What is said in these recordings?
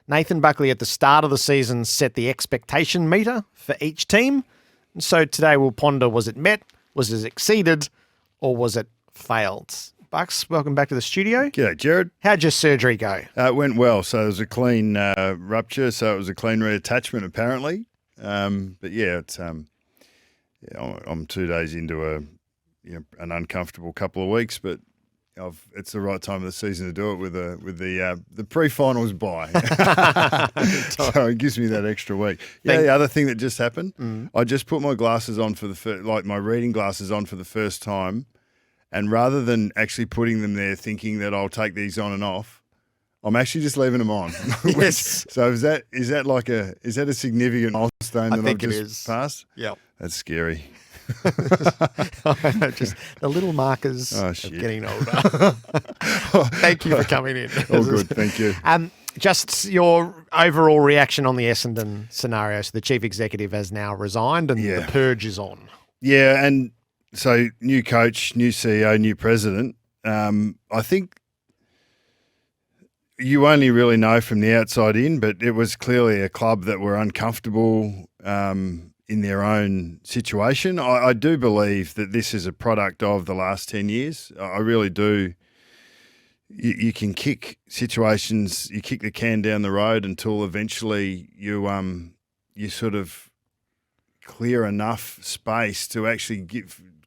Nathan Buckley at the start of the season set the expectation meter for each team. And so today we'll ponder, was it met, was it exceeded, or was it failed? Bucks, welcome back to the studio. G'day, Gerard. How'd your surgery go? It went well. So it was a clean rupture, so it was a clean reattachment apparently. But yeah, it's I'm 2 days into an uncomfortable couple of weeks, but it's the right time of the season to do it with the pre-finals bye. So it gives me that extra week. Yeah, the other thing that just happened, I just put my glasses on for my reading glasses on for the first time, and rather than actually putting them there thinking that I'll take these on and off, I'm actually just leaving them on. Yes. So is that a significant milestone that I've just passed? Yeah. That's scary. Just the little markers of getting older. Thank you for coming in. All good, thank you. Just your overall reaction on the Essendon scenario. So the chief executive has now resigned and the purge is on. Yeah, and so new coach, new CEO, new president. I think you only really know from the outside in, but it was clearly a club that were uncomfortable in their own situation. I do believe that this is a product of the last 10 years. I really do. You can kick situations, you kick the can down the road until eventually you sort of clear enough space to actually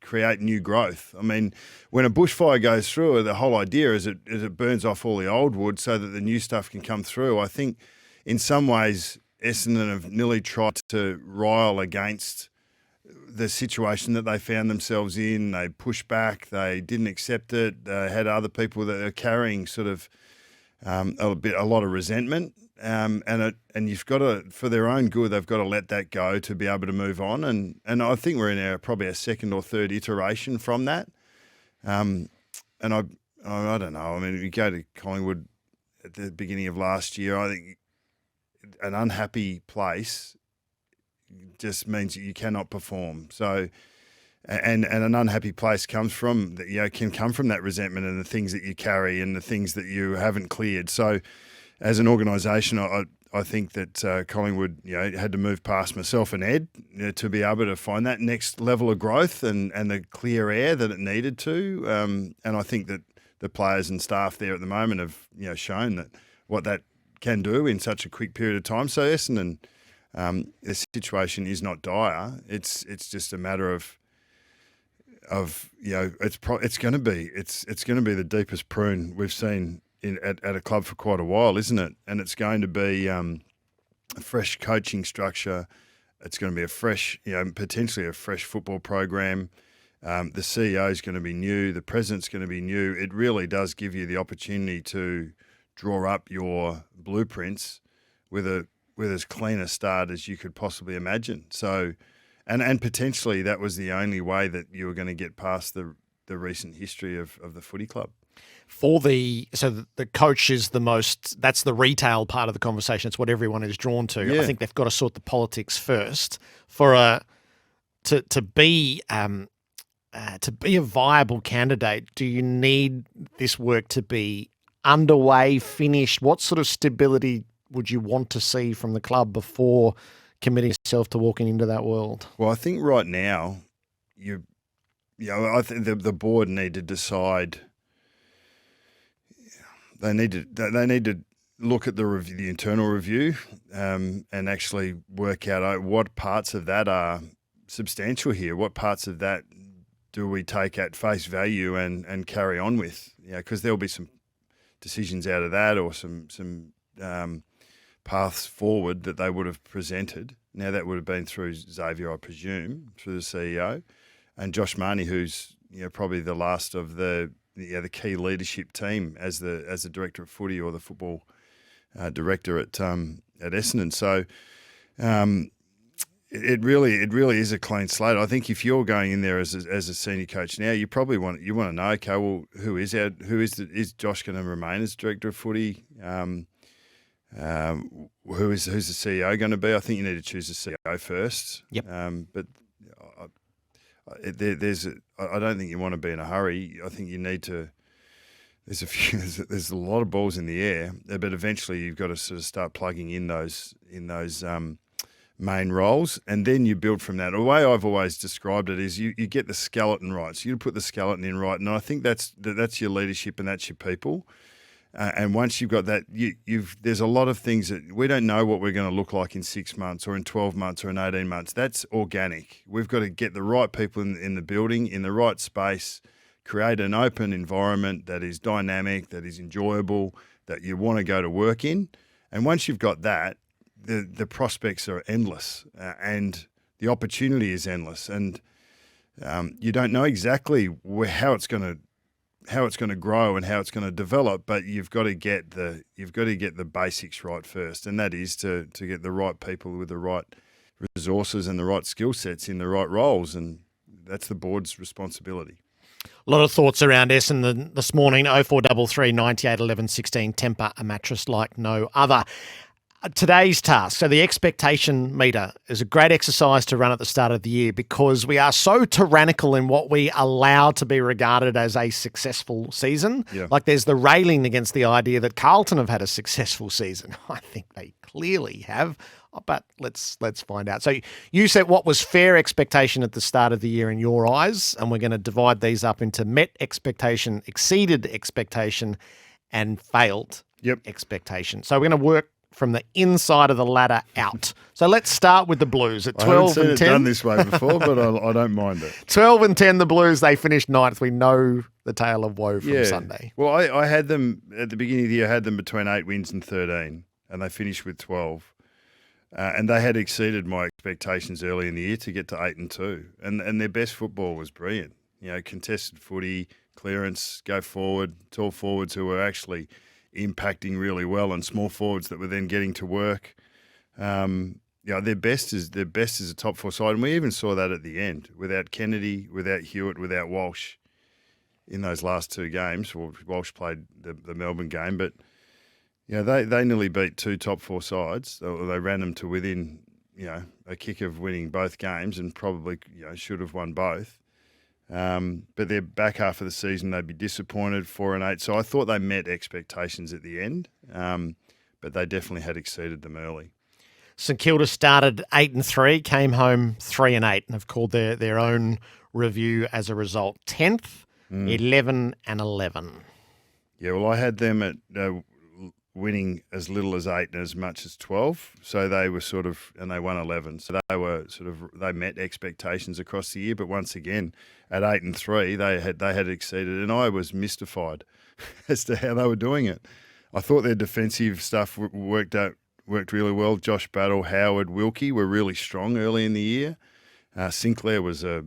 create new growth. I mean, when a bushfire goes through, the whole idea is it burns off all the old wood so that the new stuff can come through. I think in some ways Essendon have nearly tried to rile against the situation that they found themselves in. They pushed back. They didn't accept it. They had other people that are carrying sort of a lot of resentment. And you've got to, for their own good, they've got to let that go to be able to move on. And I think we're in probably a second or third iteration from that. And I don't know. I mean, if you go to Collingwood at the beginning of last year, I think an unhappy place just means that you cannot perform. So, and an unhappy place comes from can come from that resentment and the things that you carry and the things that you haven't cleared. So, as an organisation, I think that Collingwood had to move past myself and Ed to be able to find that next level of growth and the clear air that it needed to. And I think that the players and staff there at the moment have shown that what that can do in such a quick period of time. So Essendon, the situation is not dire. It's just a matter of it's going to be the deepest prune we've seen at a club for quite a while, isn't it? And it's going to be a fresh coaching structure. It's going to be a fresh, potentially a fresh football program. The CEO is going to be new. The president's going to be new. It really does give you the opportunity to draw up your blueprints with as clean a start as you could possibly imagine. So, and potentially that was the only way that you were going to get past the recent history of the footy club. So the coach is that's the retail part of the conversation. It's what everyone is drawn to. Yeah. I think they've got to sort the politics first to be a viable candidate. Do you need this work to be underway, finished? What sort of stability would you want to see from the club before committing yourself to walking into that world? Well, I think right now I think the board need to decide. They need to look at the internal review and actually work out what parts of that are substantial here. What parts of that do we take at face value and carry on with? Because there'll be some decisions out of that or some paths forward that they would have presented. Now that would have been through Xavier, I presume, through the CEO, and Josh Marnie, who's probably the last of the key leadership team as the director of footy or the football director at Essendon. So it really is a clean slate. I think if you're going in there as a senior coach now, you probably want to know, okay, well, is Josh going to remain as director of footy? Who's the CEO going to be? I think you need to choose the CEO first. Yep. But I don't think you want to be in a hurry. I think you need to there's a lot of balls in the air, but eventually you've got to sort of start plugging in those main roles, and then you build from that. The way I've always described it is you get the skeleton right. So you put the skeleton in right, and I think that's your leadership and that's your people. And once you've got that, there's a lot of things that we don't know what we're going to look like in 6 months or in 12 months or in 18 months. That's organic. We've got to get the right people in the building, in the right space, create an open environment that is dynamic, that is enjoyable, that you want to go to work in. And once you've got that, the prospects are endless and the opportunity is endless. And you don't know exactly how it's going to grow and how it's going to develop, but you've got to get the basics right first, and that is to get the right people with the right resources and the right skill sets in the right roles, and that's the board's responsibility. A lot of thoughts around Essendon this morning. 0433 98 11 16. Temper a mattress like no other. Today's task, so the expectation meter, is a great exercise to run at the start of the year because we are so tyrannical in what we allow to be regarded as a successful season. Yeah. Like there's the railing against the idea that Carlton have had a successful season. I think they clearly have, but let's find out. So you said what was fair expectation at the start of the year in your eyes, and we're going to divide these up into met expectation, exceeded expectation, and failed expectation. So we're going to work from the inside of the ladder out. So let's start with the Blues at 12 I haven't seen and it 10. done this way before, but I don't mind it. 12 and 10, the Blues, they finished ninth. We know the tale of woe from Sunday. Well, I had them at the beginning of the year. I had them between 8 wins and 13, and they finished with 12. And they had exceeded my expectations early in the year to get to 8 and 2. And their best football was brilliant. You know, contested footy, clearance, go forward, tall forwards who were actually impacting really well, and small forwards that were then getting to work. Their best is a top four side, and we even saw that at the end without Kennedy, without Hewitt, without Walsh in those last two games. Well, Walsh played the Melbourne game, but they nearly beat two top four sides. They ran them to within a kick of winning both games, and probably should have won both. But their back half of the season, they'd be disappointed, 4 and 8. So I thought they met expectations at the end, but they definitely had exceeded them early. St Kilda started 8 and 3, came home 3 and 8, and have called their own review as a result. 10th, 11 and 11. Yeah, well, I had them at winning as little as 8 and as much as 12. So they were and they won 11. So they met expectations across the year. But once again, at 8 and 3, they had exceeded, and I was mystified as to how they were doing it. I thought their defensive stuff worked really well. Josh Battle, Howard, Wilkie were really strong early in the year. Sinclair was a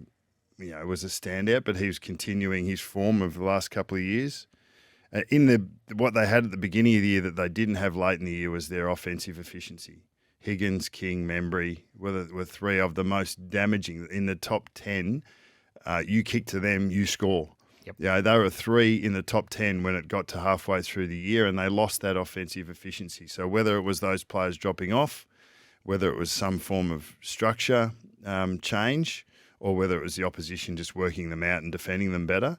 standout, but he was continuing his form of the last couple of years. What they had at the beginning of the year that they didn't have late in the year was their offensive efficiency. Higgins, King, Membry were three of the most damaging in the top 10. You kick to them, you score. Yep. They were 3 in the top 10 when it got to halfway through the year, and they lost that offensive efficiency. So whether it was those players dropping off, whether it was some form of structure change, or whether it was the opposition just working them out and defending them better,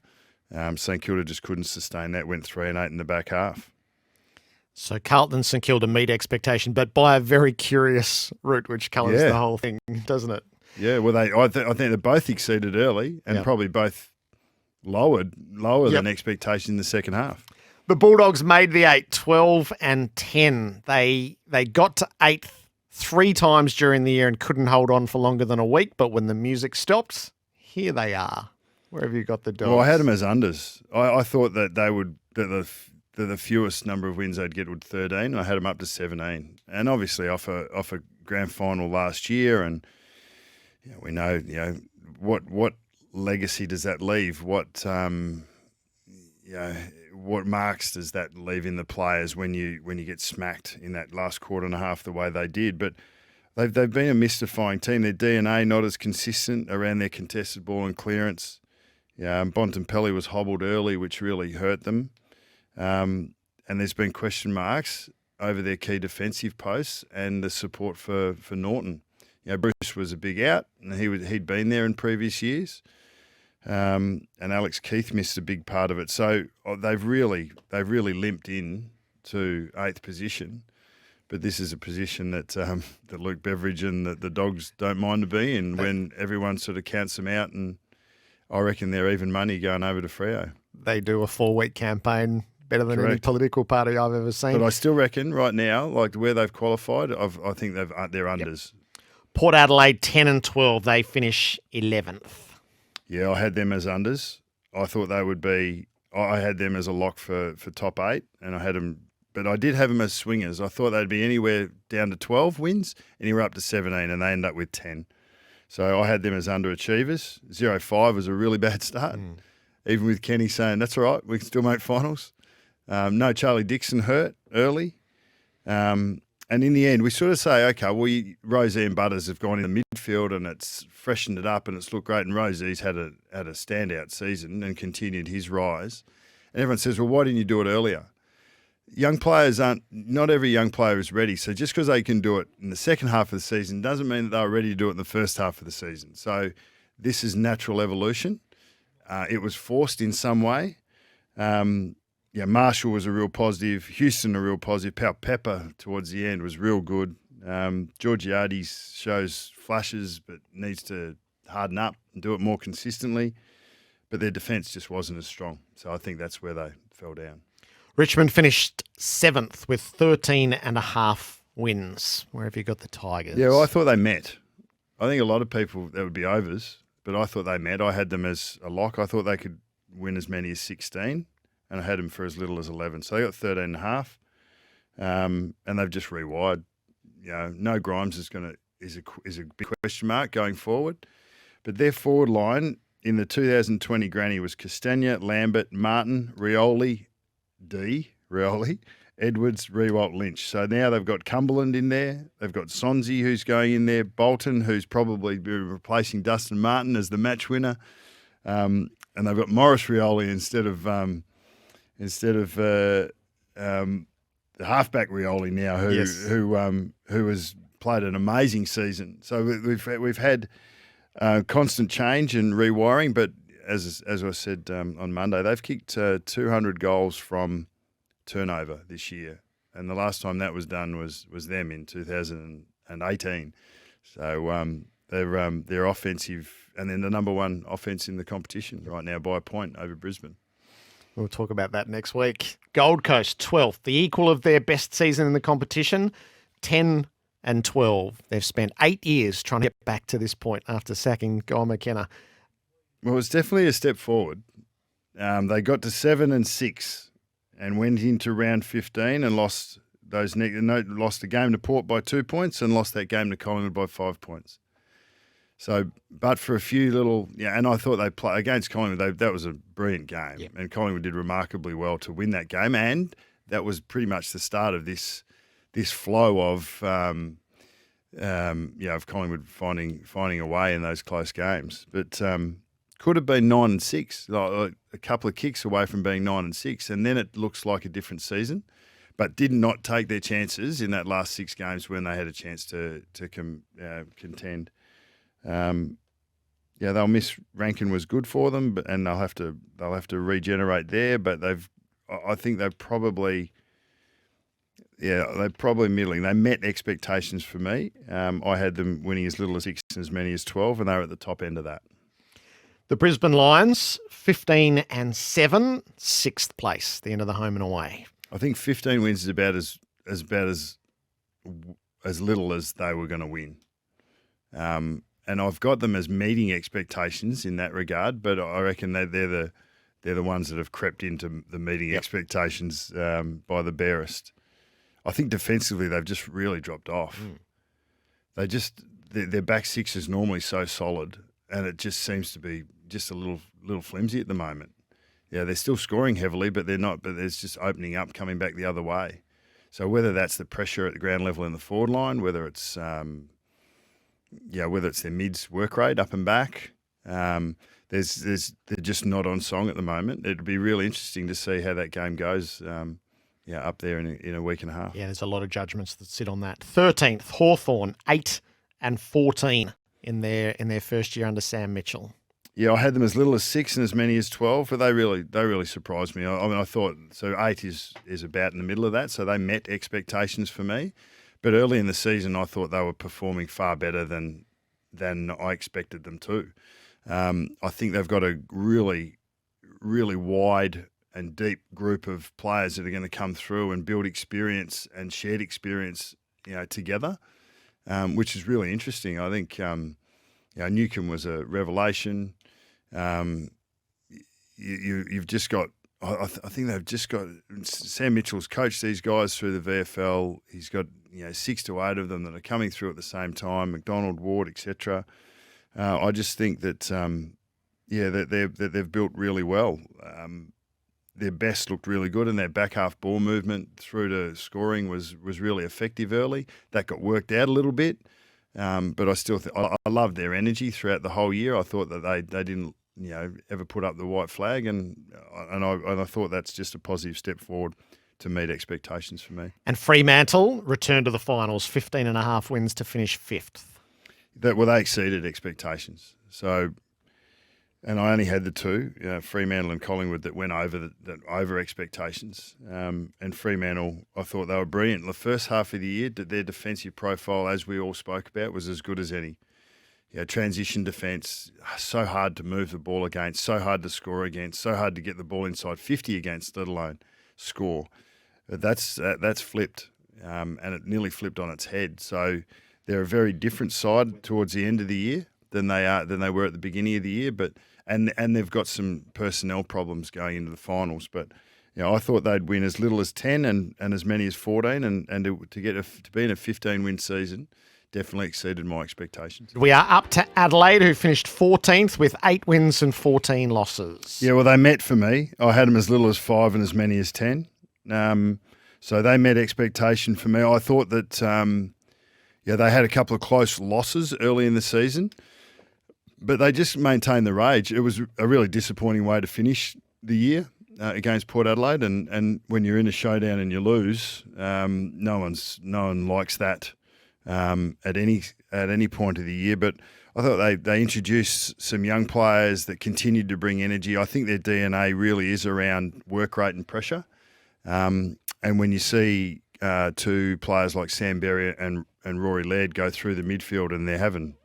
St Kilda just couldn't sustain that, went 3 and 8 in the back half. So Carlton and St Kilda meet expectation, but by a very curious route, which colours the whole thing, doesn't it? Yeah, well, I think they both exceeded early and probably both lower than expectation in the second half. The Bulldogs made the 8, 12 and 10. They got to 8th 3 times during the year and couldn't hold on for longer than a week, but when the music stopped, here they are. Where have you got the Dogs? Well, I had them as unders. I thought that they would the fewest number of wins they'd get would 13. I had them up to 17, and obviously off a grand final last year, and we know what legacy does that leave? What marks does that leave in the players when you get smacked in that last quarter and a half the way they did? But they've been a mystifying team. Their DNA not as consistent around their contested ball and clearance. Bontempelli was hobbled early, which really hurt them. And there's been question marks over their key defensive posts and the support for Norton. Bruce was a big out, and he'd been there in previous years. And Alex Keith missed a big part of it. So they've really limped in to 8th position. But this is a position that Luke Beveridge and the Dogs don't mind to be in when everyone sort of counts them out, and I reckon they're even money going over to Freo. They do a 4-week campaign better than any political party I've ever seen. But I still reckon right now, like where they've qualified, I think they're unders. Port Adelaide 10 and 12, they finish 11th. Yeah, I had them as unders. I thought they would be. I had them as a lock for top 8, and I had them. But I did have them as swingers. I thought they'd be anywhere down to 12 wins, anywhere up to 17, and they end up with 10. So I had them as underachievers. 0-5 was a really bad start. Even with Kenny saying, that's all right, we can still make finals. No Charlie Dixon hurt early. And in the end, we sort of say, okay, well, Rosie and Butters have gone in the midfield and it's freshened it up and it's looked great. And Rosie's had a standout season and continued his rise. And everyone says, well, why didn't you do it earlier? Young players not every young player is ready. So just because they can do it in the second half of the season doesn't mean that they're ready to do it in the first half of the season. So this is natural evolution. It was forced in some way. Marshall was a real positive. Houston a real positive. Pau Pepper towards the end was real good. Georgiades shows flashes but needs to harden up and do it more consistently. But their defence just wasn't as strong. So I think that's where they fell down. Richmond finished 7th with 13.5 wins. Where have you got the Tigers? Yeah, well, I thought they met. I think a lot of people, that would be overs, but I thought they met. I had them as a lock. I thought they could win as many as 16, and I had them for as little as 11. So they got 13.5, and they've just rewired. You know, no Grimes is a big question mark going forward, but their forward line in the 2020 granny was Castagna, Lambert, Martin, Rioli, Edwards, Rewalt, Lynch. So now they've got Cumberland in there. They've got Sonzi who's going in there. Bolton, who's probably replacing Dustin Martin as the match winner. And they've got Morris Rioli instead of the halfback Rioli now, who has played an amazing season. So we've had constant change and rewiring, but as I said on Monday, they've kicked 200 goals from turnover this year, and the last time that was done was them in 2018. So they're offensive, and then the number one offense in the competition right now by a point over Brisbane. We'll talk about that next week. Gold Coast 12th, the equal of their best season in the competition, 10 and 12. They've spent 8 years trying to get back to this point after sacking Guy McKenna. Well, it's definitely a step forward. They got to 7 and 6 and went into round 15 and lost lost the game to Port by 2 points and lost that game to Collingwood by 5 points. So, but for a few little, and I thought they play against Collingwood. That was a brilliant game, and Collingwood did remarkably well to win that game, and that was pretty much the start of this flow of of Collingwood finding a way in those close games, but. Could have been 9 and 6, like a couple of kicks away from being 9 and 6, and then it looks like a different season. But did not take their chances in that last 6 games when they had a chance to contend. They'll miss Rankin was good for them, and they'll have to regenerate there. But I think they're probably middling. They met expectations for me. I had them winning as little as 6 and as many as 12, and they were at the top end of that. The Brisbane Lions, 15 and 7, 6th place, the end of the home and away. I think 15 wins is about as little as they were going to win. And I've got them as meeting expectations in that regard, but I reckon they're the ones that have crept into the meeting expectations by the barest. I think defensively they've just really dropped off. Their back six is normally so solid, and it just seems to be just a little flimsy at the moment. Yeah, they're still scoring heavily, but they're not. But there's just opening up, coming back the other way. So whether that's the pressure at the ground level in the forward line, whether it's their mids work rate up and back, they're just not on song at the moment. It'd be really interesting to see how that game goes. Up there in a week and a half. Yeah, there's a lot of judgments that sit on that. 13th, Hawthorn, 8 and 14 in their first year under Sam Mitchell. Yeah, I had them as little as 6 and as many as 12, but they really surprised me. I mean, I thought so 8 is about in the middle of that, so they met expectations for me. But early in the season, I thought they were performing far better than I expected them to. I think they've got a really wide and deep group of players that are going to come through and build experience and shared experience, together, which is really interesting. I think Newcombe was a revelation. You've just got. I think they've just got. Sam Mitchell's coached these guys through the VFL. He's got 6 to 8 of them that are coming through at the same time. McDonald, Ward, etc. I just think that that they've built really well. Their best looked really good, and their back half ball movement through to scoring was really effective early. That got worked out a little bit, but I still I loved their energy throughout the whole year. I thought that they didn't ever put up the white flag, and I thought that's just a positive step forward to meet expectations for me. And Fremantle returned to the finals, 15.5 wins to finish 5th. They exceeded expectations. So, and I only had the two, Fremantle and Collingwood, that went over expectations. And Fremantle, I thought they were brilliant. The first half of the year, their defensive profile, as we all spoke about, was as good as any. Transition defence, so hard to move the ball against, so hard to score against, so hard to get the ball inside 50 against, let alone score. But that's flipped, and it nearly flipped on its head. So they're a very different side towards the end of the year than they were at the beginning of the year. But and they've got some personnel problems going into the finals. But I thought they'd win as little as 10 and as many as 14, and to be in a 15-win season definitely exceeded my expectations. We are up to Adelaide, who finished 14th with 8 wins and 14 losses. Yeah, well, they met for me. I had them as little as 5 and as many as 10. So they met expectation for me. I thought that, they had a couple of close losses early in the season, but they just maintained the rage. It was a really disappointing way to finish the year against Port Adelaide, and when you're in a showdown and you lose, no one likes that. At any point of the year, but I thought they introduced some young players that continued to bring energy. I think their DNA really is around work rate and pressure. And when you see 2 players like Sam Berry and Rory Laird go through the midfield and they're having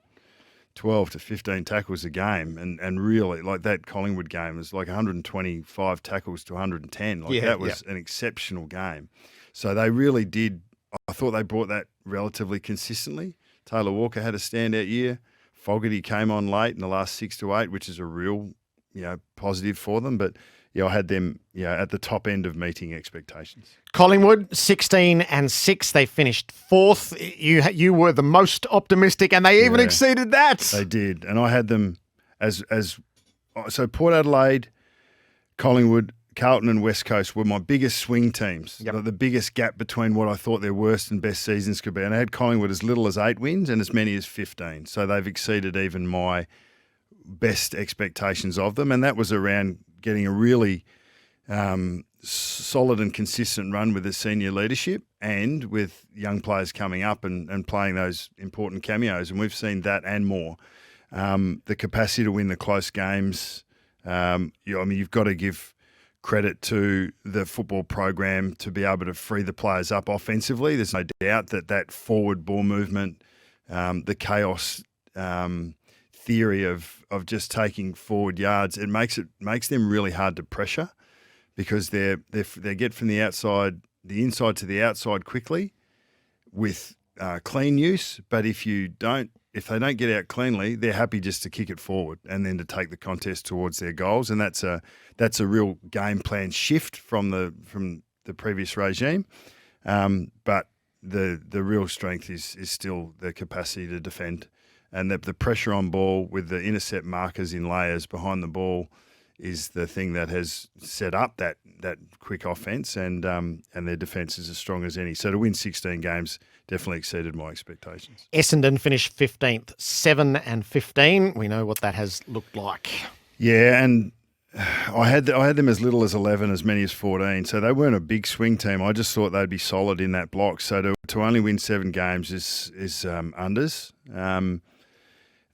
12 to 15 tackles a game, and really, like that Collingwood game was like 125 tackles to 110. That was an exceptional game. So they really did. I thought they brought that relatively consistently. Taylor Walker had a standout year. Fogarty came on late in the last 6 to 8, which is a real, positive for them. But I had them, at the top end of meeting expectations. Collingwood 16-6. They finished 4th. You were the most optimistic, and they even exceeded that. They did, and I had them as so. Port Adelaide, Collingwood, Carlton and West Coast were my biggest swing teams, the biggest gap between what I thought their worst and best seasons could be. And I had Collingwood as little as 8 wins and as many as 15. So they've exceeded even my best expectations of them. And that was around getting a really solid and consistent run with the senior leadership and with young players coming up and playing those important cameos. And we've seen that and more. The capacity to win the close games. You've got to give credit to the football program to be able to free the players up offensively. There's no doubt that forward ball movement, the chaos theory of just taking forward yards, it makes them really hard to pressure because they get from the inside to the outside quickly with clean use. But if they don't get out cleanly, they're happy just to kick it forward and then to take the contest towards their goals, and that's a real game plan shift from the previous regime. But the real strength is still the capacity to defend, and the pressure on ball with the intercept markers in layers behind the ball is the thing that has set up that quick offence, and their defence is as strong as any. So to win 16 games definitely exceeded my expectations. Essendon finished 15th, 7-15. We know what that has looked like. Yeah, and I had them as little as 11, as many as 14. So they weren't a big swing team. I just thought they'd be solid in that block. So to only win 7 games is unders.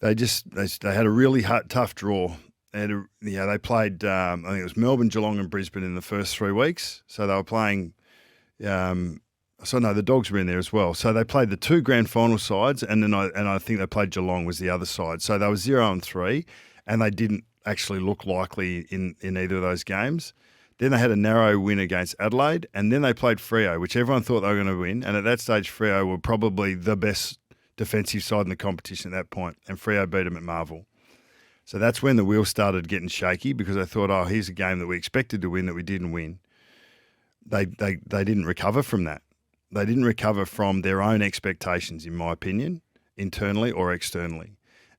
They had a really tough draw they played, I think it was Melbourne, Geelong and Brisbane in the first 3 weeks. So they were playing, the Dogs were in there as well. So they played the 2 grand final sides, and then I think they played Geelong was the other side. So they were 0-3, and they didn't actually look likely in either of those games. Then they had a narrow win against Adelaide, and then they played Freo, which everyone thought they were going to win. And at that stage, Freo were probably the best defensive side in the competition at that point, and Freo beat them at Marvel. So that's when the wheels started getting shaky, because I thought, here's a game that we expected to win that we didn't win. They didn't recover from that. They didn't recover from their own expectations, in my opinion, internally or externally.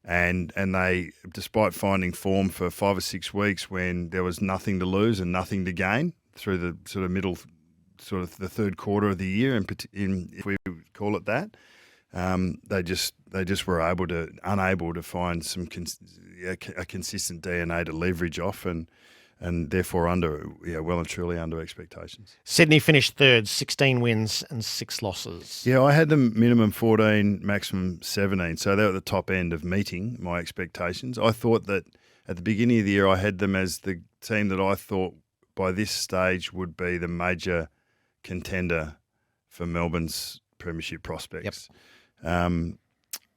And they, despite finding form for 5 or 6 weeks when there was nothing to lose and nothing to gain through the sort of middle, sort of the third quarter of the year, if we call it that, they just were unable to find a consistent DNA to leverage off, and therefore well and truly under expectations. Sydney finished third, 16 wins and 6 losses. Yeah, I had them minimum 14, maximum 17, so they were at the top end of meeting my expectations. I thought that at the beginning of the year I had them as the team that I thought by this stage would be the major contender for Melbourne's premiership prospects. Yep.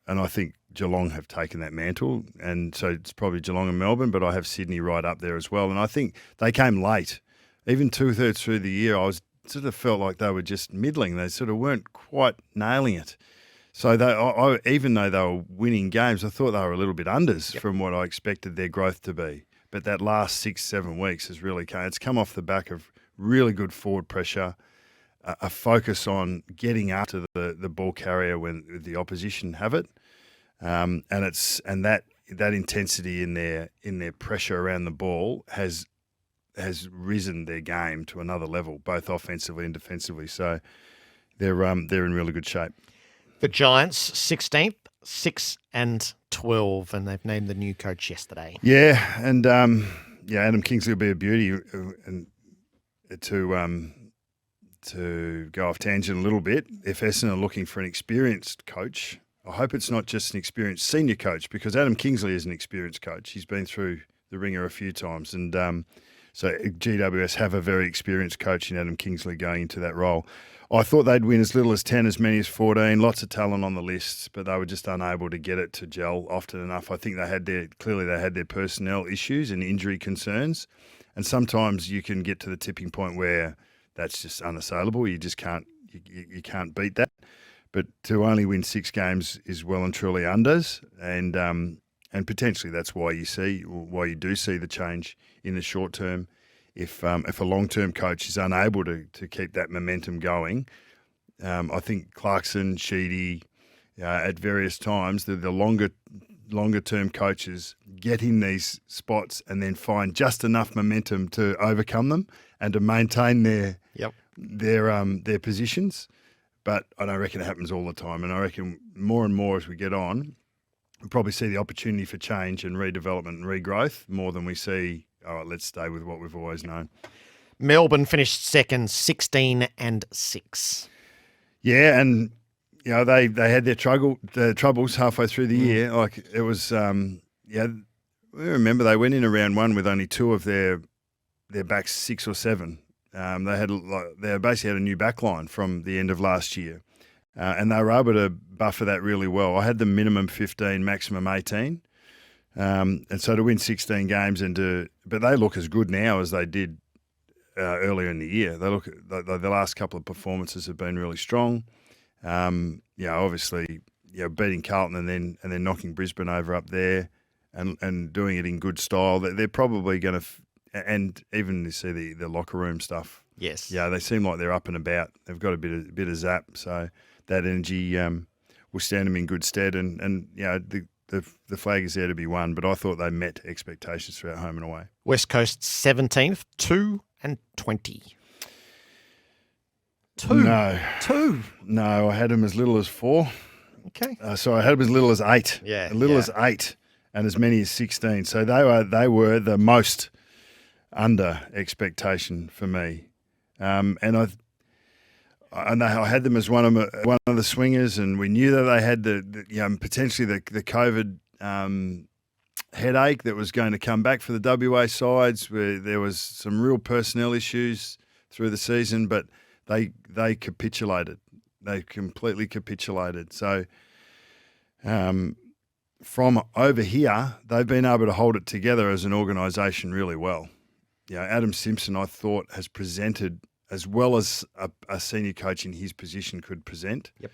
And I think Geelong have taken that mantle, and so it's probably Geelong and Melbourne, but I have Sydney right up there as well. And I think they came late. Even 2/3 through the year, I was sort of felt like they were just middling. They sort of weren't quite nailing it. So even though they were winning games, I thought they were a little bit unders from what I expected their growth to be. But that last 6-7 weeks has really come. It's come off the back of really good forward pressure, a focus on getting after the ball carrier when the opposition have it. And that intensity in their pressure around the ball has risen their game to another level, both offensively and defensively. So they're in really good shape. The Giants 16th, 6-12, and they've named the new coach yesterday. Yeah, and Adam Kingsley will be a beauty. And to go off tangent a little bit, if Essendon are looking for an experienced coach, I hope it's not just an experienced senior coach, because Adam Kingsley is an experienced coach. He's been through the ringer a few times. And so GWS have a very experienced coach in Adam Kingsley going into that role. I thought they'd win as little as 10, as many as 14. Lots of talent on the list, but they were just unable to get it to gel often enough. I think they had their personnel issues and injury concerns. And sometimes you can get to the tipping point where that's just unassailable. You just can't beat that. But to only win 6 games is well and truly unders, and potentially that's why you do see the change in the short term. If a long-term coach is unable to keep that momentum going, I think Clarkson, Sheedy, at various times, the longer-term coaches get in these spots and then find just enough momentum to overcome them and to maintain their positions. But I don't reckon it happens all the time. And I reckon more and more as we get on, we'll probably see the opportunity for change and redevelopment and regrowth more than we see, let's stay with what we've always known. Melbourne finished second, 16-6. Yeah, and they had their troubles halfway through the year. Like it was, we remember they went in round 1 with only 2 of their backs 6 or 7. They basically had a new back line from the end of last year, and they were able to buffer that really well. I had them minimum 15, maximum 18, and so to win 16 games but they look as good now as they did earlier in the year. They look the last couple of performances have been really strong. Obviously, beating Carlton and then knocking Brisbane over up there, and doing it in good style. They're probably going to. And even you see the locker room stuff. Yes. Yeah, they seem like they're up and about. They've got a bit of zap, so that energy will stand them in good stead. And the flag is there to be won, but I thought they met expectations throughout home and away. West Coast 17th, 2-20. 2. No. 2. No, I had them as little as 4. Okay. So I had them as little as 8. Yeah. As 8, and as many as 16. So they were the most under expectation for me, and I had them as one of the swingers, and we knew that they had the potentially the COVID headache that was going to come back for the WA sides, where there was some real personnel issues through the season, but they capitulated. They completely capitulated. So from over here, they've been able to hold it together as an organisation really well. Adam Simpson, I thought, has presented as well as a senior coach in his position could present. Yep.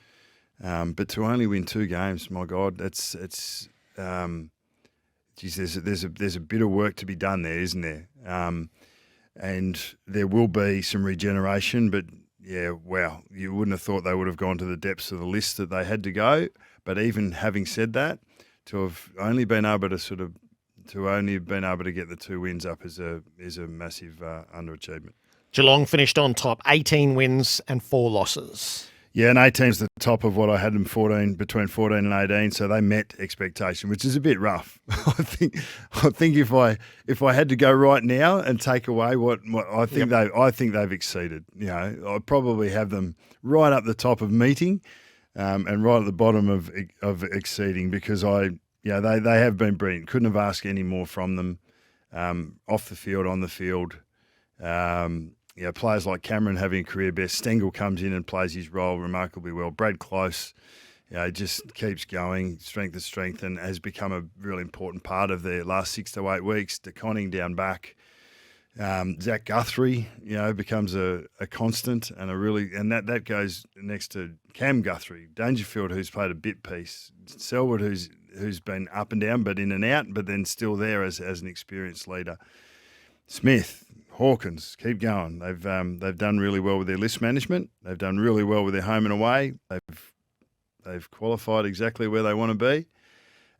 But to only win 2 games, my God, there's a bit of work to be done there, isn't there? And there will be some regeneration, but yeah, wow, you wouldn't have thought they would have gone to the depths of the list that they had to go. But even having said that, to have only been able to get the 2 wins up is a massive underachievement. Geelong finished on top, 18 wins and 4 losses. Yeah, and 18's the top of what I had them between 14 and 18, so they met expectation, which is a bit rough. I think if I had to go right now and take away what I think I think they've exceeded. I probably have them right up the top of meeting, and right at the bottom of exceeding, because they have been brilliant. Couldn't have asked any more from them, off the field, on the field. Players like Cameron having a career best. Stengel comes in and plays his role remarkably well. Brad Close, just keeps going, strength to strength, and has become a really important part of their last 6 to 8 weeks. DeConning down back. Zach Guthrie, becomes a constant and that goes next to Cam Guthrie. Dangerfield, who's played a bit piece. Selwood, who's been up and down, but in and out, but then still there as an experienced leader. Smith, Hawkins, keep going. They've done really well with their list management. They've done really well with their home and away. They've qualified exactly where they want to be.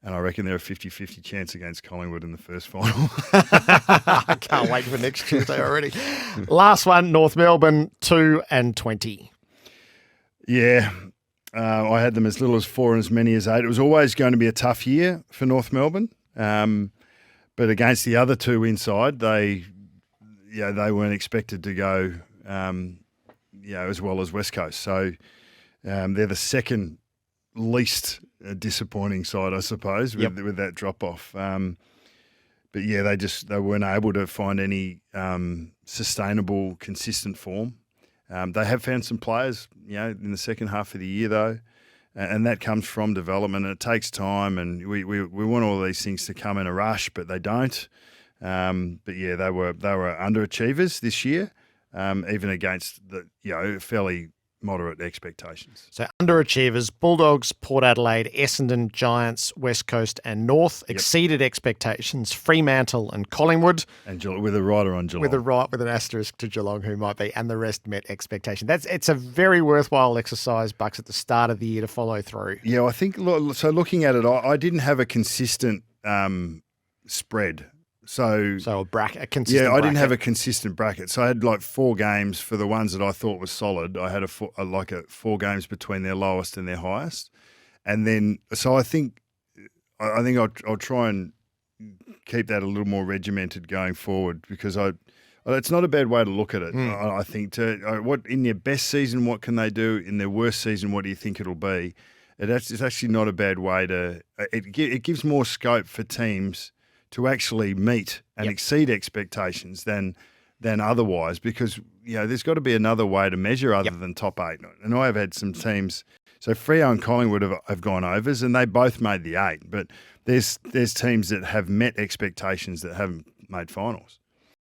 And I reckon they're a 50-50 chance against Collingwood in the first final. I can't wait for next Tuesday already. Last one, North Melbourne, 2-20. Yeah, I had them as little as 4 and as many as 8. It was always going to be a tough year for North Melbourne. But against the other 2 inside, they weren't expected to go, as well as West Coast. So they're the second least disappointing side, I suppose, with that drop off. But yeah, they weren't able to find any sustainable, consistent form. They have found some players, in the second half of the year though, and that comes from development, and it takes time. And we want all these things to come in a rush, but they don't. But yeah, they were underachievers this year, even against the fairly moderate expectations. So underachievers, Bulldogs, Port Adelaide, Essendon, Giants, West Coast and North exceeded expectations. Fremantle and Collingwood. And with a rider on Geelong. With an asterisk to Geelong, who might be, and the rest met expectation. It's a very worthwhile exercise, Bucks, at the start of the year to follow through. Yeah, I think, so looking at it, I didn't have a consistent spread. So a bracket, a consistent bracket. I didn't have a consistent bracket. So I had like 4 games for the ones that I thought were solid. I had 4 games between their lowest and their highest. And then, so I think I'll try and keep that a little more regimented going forward, because it's not a bad way to look at it. I think what in their best season, what can they do? In their worst season, what do you think it'll be? It's actually not a bad way to. It gives more scope for teams to actually meet and exceed expectations than otherwise, because there's got to be another way to measure other than top 8. And I have had some teams, so Freo and Collingwood have gone overs, and they both made the 8. But there's teams that have met expectations that haven't made finals.